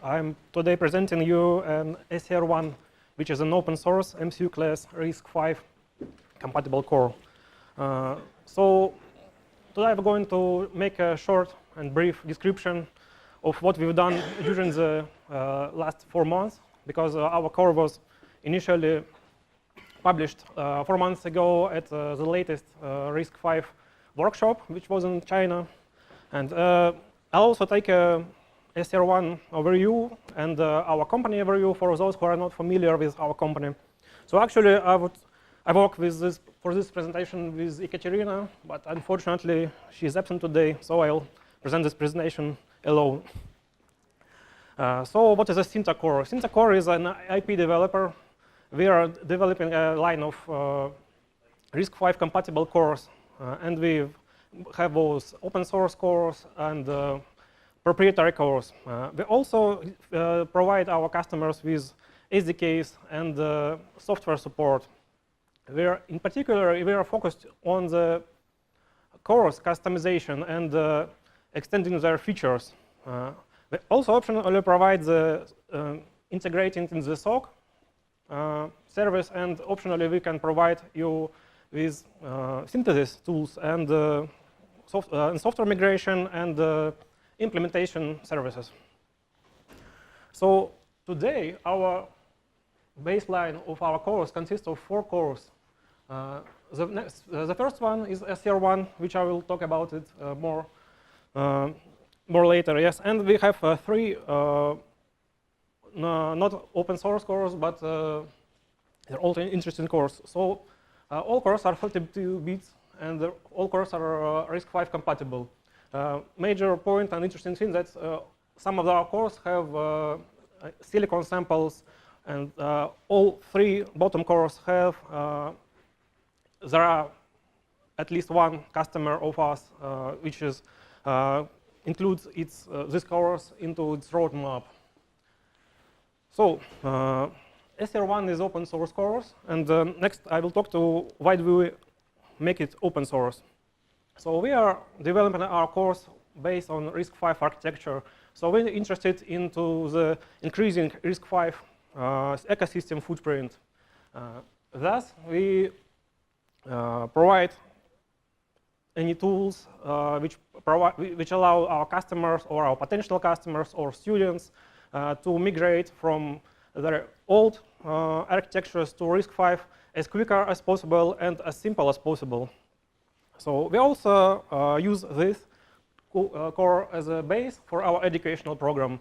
I'm today presenting you an SCR1, which is an open source MCU-class RISC-V compatible core. So today I'm going to make a short and brief description of what we've done during the last 4 months, because our core was initially published 4 months ago at the latest RISC-V workshop, which was in China. And I'll also take a SCR1 overview and our company overview for those who are not familiar with our company. So actually, I work with this for this presentation with Ekaterina, but unfortunately, she's absent today, so I'll present this presentation alone. So what is a Cinta core? Cinta core is an IP developer. We are developing a line of RISC-V compatible cores, and we have both open source cores and proprietary cores. We also provide our customers with SDKs and software support. In particular, we are focused on the cores customization and extending their features. We also optionally provide the integrating in the SOC service, and optionally we can provide you with synthesis tools and software migration and implementation services. So today, our baseline of our cores consists of 4 cores. The first one is SCR1, which I will talk about it more later. Yes, and we have 3 not open source cores, but they're also interesting cores. So all cores are 32 bits, and all cores are RISC-V compatible. Major point and interesting thing that some of our cores have silicon samples, and all 3 bottom cores have. There are at least one customer of us which is includes these cores into its roadmap. So SCR1 is open source cores, and next I will talk to why do we make it open source. So we are developing our course based on RISC-V architecture. So we're interested into the increasing RISC-V ecosystem footprint. Thus, we provide any tools which allow our customers or our potential customers or students to migrate from their old architectures to RISC-V as quicker as possible and as simple as possible. So we also use this core as a base for our educational program.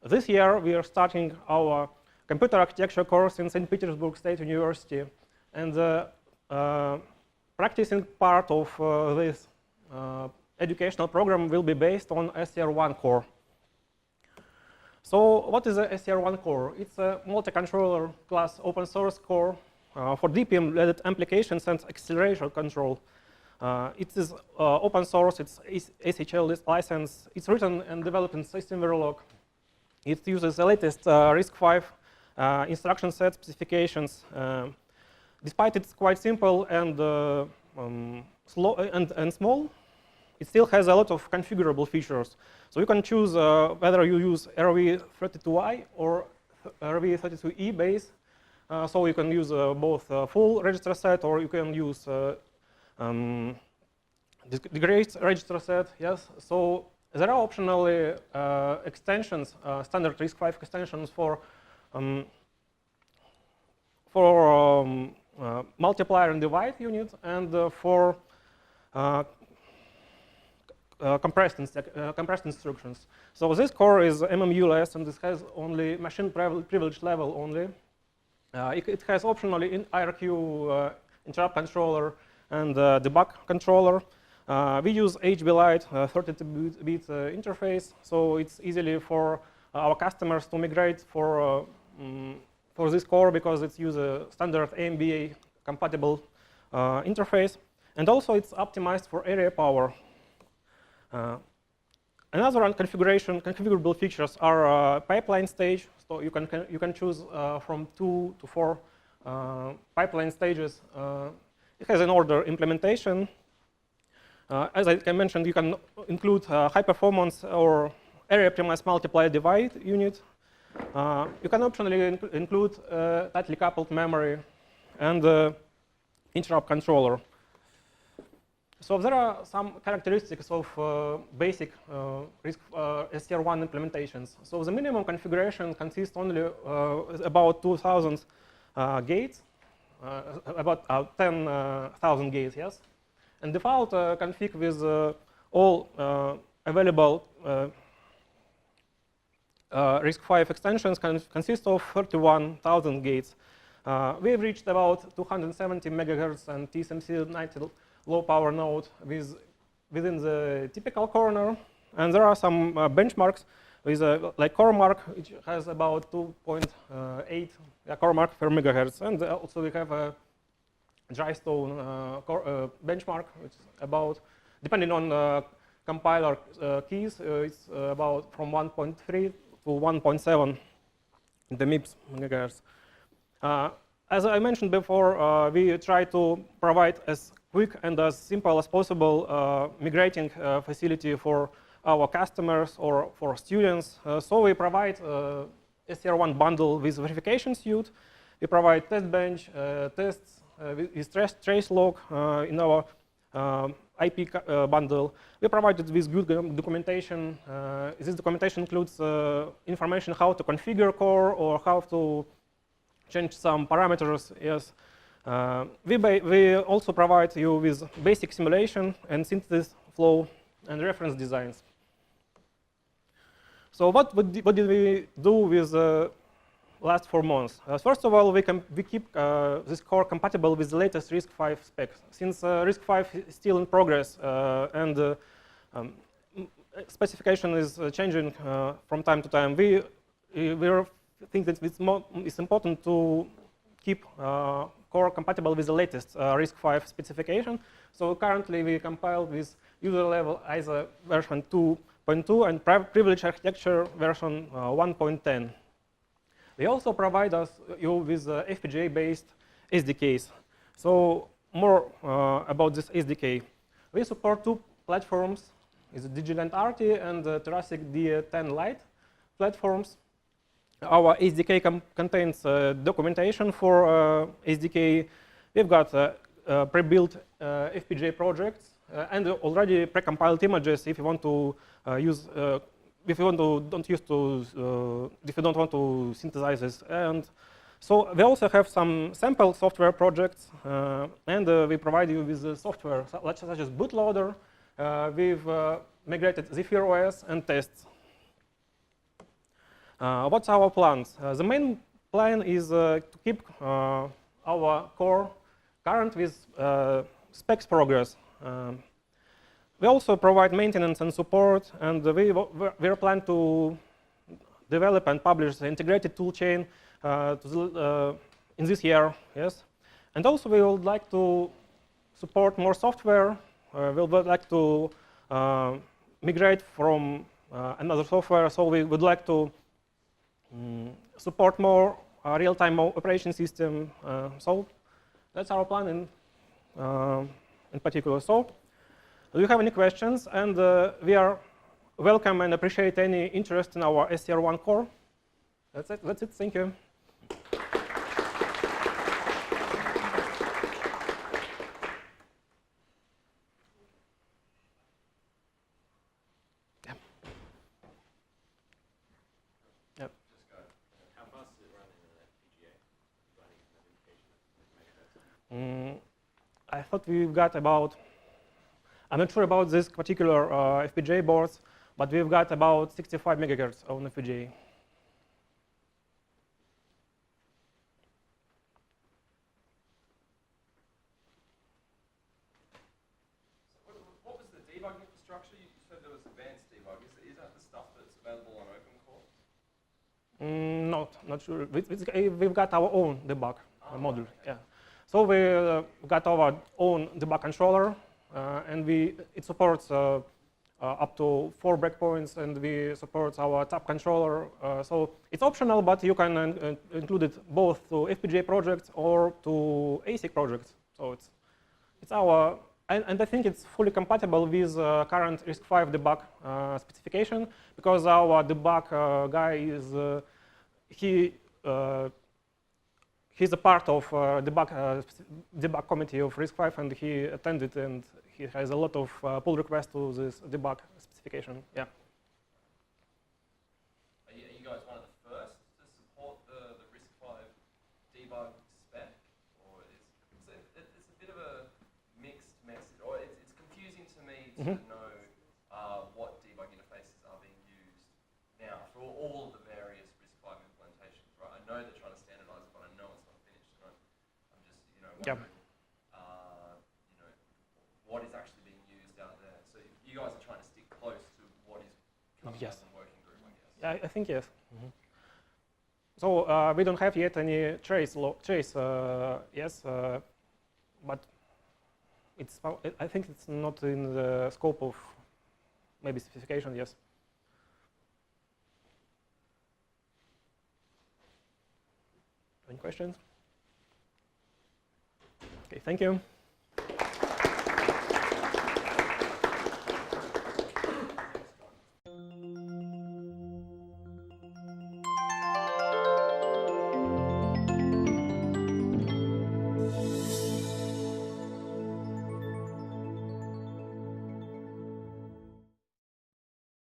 This year, we are starting our computer architecture course in St. Petersburg State University. And the practicing part of this educational program will be based on SCR1 core. So what is a SCR1 core? It's a multi-controller class open source core for deep embedded applications and acceleration control. It is open source, it's SHL license. It's written and developed in System Verilog. It uses the latest RISC-V instruction set specifications. Despite it's quite simple and slow and small, it still has a lot of configurable features. So you can choose whether you use RV32i or RV32e base. So you can use both full register set, or you can use degraded register set. Yes. So there are optionally extensions, standard RISC-V extensions for multiplier and divide unit, and for compressed instructions. So this core is MMU-less, and this has only machine privilege level only. It has optionally in IRQ interrupt controller and debug controller. We use HB-Lite 32-bit interface, so it's easily for our customers to migrate for this core because it uses a standard AMBA compatible interface, and also it's optimized for area power. Another configurable features are pipeline stage. So you can choose from 2 to 4 pipeline stages. It has an order implementation. As I mentioned, you can include high performance or area optimized multiply divide unit. You can optionally include tightly coupled memory and interrupt controller. So there are some characteristics of basic SCR1 implementations. So the minimum configuration consists only about 2,000 gates, about 10,000 gates, yes. And default config with all available RISC-V extensions consist of 31,000 gates. We've reached about 270 megahertz and TSMC 90 low power node within the typical corner. And there are some benchmarks with like CoreMark, which has about 2.8 CoreMark per megahertz. And also we have a Drystone benchmark, which is about, depending on compiler keys, it's about from 1.3 to 1.7 in the MIPS megahertz. As I mentioned before, we try to provide as quick and as simple as possible migrating facility for our customers or for students. So we provide SCR1 bundle with verification suite. We provide test bench, tests with trace log in our IP bundle. We provide it with good documentation. This documentation includes information how to configure core or how to change some parameters. Yes. We also provide you with basic simulation and synthesis flow and reference designs. So what did we do with last 4 months? First of all, we keep this core compatible with the latest RISC-V specs. Since RISC-V is still in progress and specification is changing from time to time, we think that it's important to keep core compatible with the latest RISC-V specification. So currently we compiled with user level ISA version 2.2 and privilege architecture version 1.10. They also provide you with FPGA-based SDKs. So more about this SDK. We support 2 platforms, is Digiland RT and Thoracic D10 Lite platforms. Our SDK contains documentation for SDK. We've got pre-built FPGA projects and already pre-compiled images if you want to use. If you don't want to synthesize this. And so we also have some sample software projects, and we provide you with the software such as bootloader. We've migrated Zephyr OS and tests. What's our plans? The main plan is to keep our core current with specs progress. We also provide maintenance and support, and we plan to develop and publish the integrated toolchain in this year. Yes, and also we would like to support more software. We would like to migrate from another software, so we would like to support more real-time operation system. So that's our plan in particular. So. Do you have any questions? And we are welcome and appreciate any interest in our SCR1 core. That's it. That's it. Thank you. Yep. How fast does it run in an FPGA? I thought we've got about. I'm not sure about this particular FPGA boards, but we've got about 65 megahertz on FPGA. So what was the debug infrastructure? You said there was advanced debug. Is that the stuff that's available on OpenCore? Not sure. We've got our own debug module. Yeah. So we got our own debug controller. And it supports up to 4 breakpoints, and we support our tap controller. So it's optional, but you can include it both to FPGA projects or to ASIC projects. So it's our, and I think it's fully compatible with current RISC-V debug specification, because our debug guy is he's a part of debug committee of RISC-V, and he attended, and he has a lot of pull requests to this debug specification. Yeah. Are you guys one of the first to support the RISC-V debug spec, or it's a bit of a mixed message, or it's confusing to me to know what debug interfaces are being used now for all of the various RISC-V implementations, right? I know they're trying to standardize it, but I know it's not finished, and I'm just, wondering, what is actually being used out there. So you guys are trying to stick close to what is coming out of the working group, I guess. Yeah, I think yes. So we don't have yet any trace, yes, but I think it's not in the scope of maybe specification, yes. Any questions? Okay, thank you.